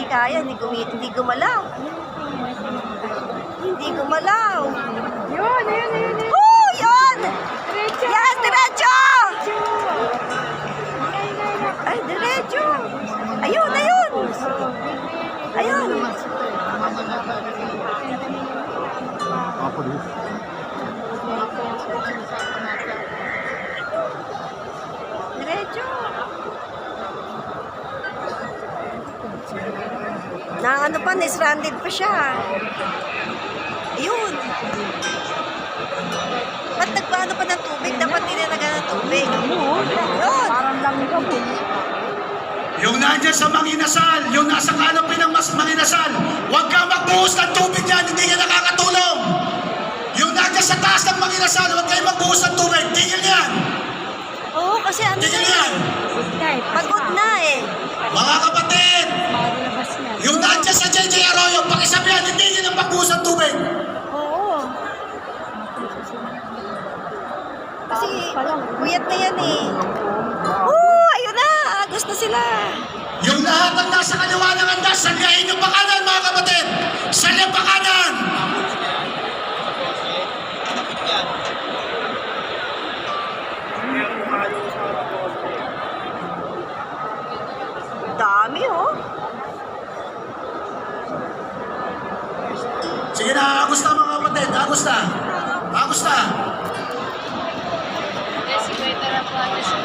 kaya, hindi gumalaw. Hindi gumalaw. Yun, ayun, ayun, ayun. Oh, yun! Diretso. Yes, diretso! Diretso. Ay, diretso! Ayun, ayun! Ayun! Diretso! Na ano pa, stranded pa siya. Ayun! Ba't nagpaano pa ng tubig? Dapat tinalaga ng tubig. Ayun! Parang lang ikaw po. Yung nandyan sa Manginasal, yung nasa kanopy ng Manginasal, huwag ka magbuhos ng tubig yan, hindi ka nakakatulong. Yung nandyan sa taas ng Manginasal, huwag kayo magbuhos ng tubig, tigil yan. Oo, kasi ano Tigil na yan. eh. Pagod na eh. Mga kapatid, Malabas na. yung nandyan sa JJ Arroyo, pakisabihan, hindi yan ang magbuhos ng tubig. Oo. Kasi kuyat na yan eh. Oo, ayun na. Agos na sila. Yung lahat ng nasa kaliwa ng andas, salyahin yung pakanan, mga kapatid. Salya pakanan. Dami oh. Sige na, agos na mga kapatid, agos na. Agos na. Yes, wait na lang po.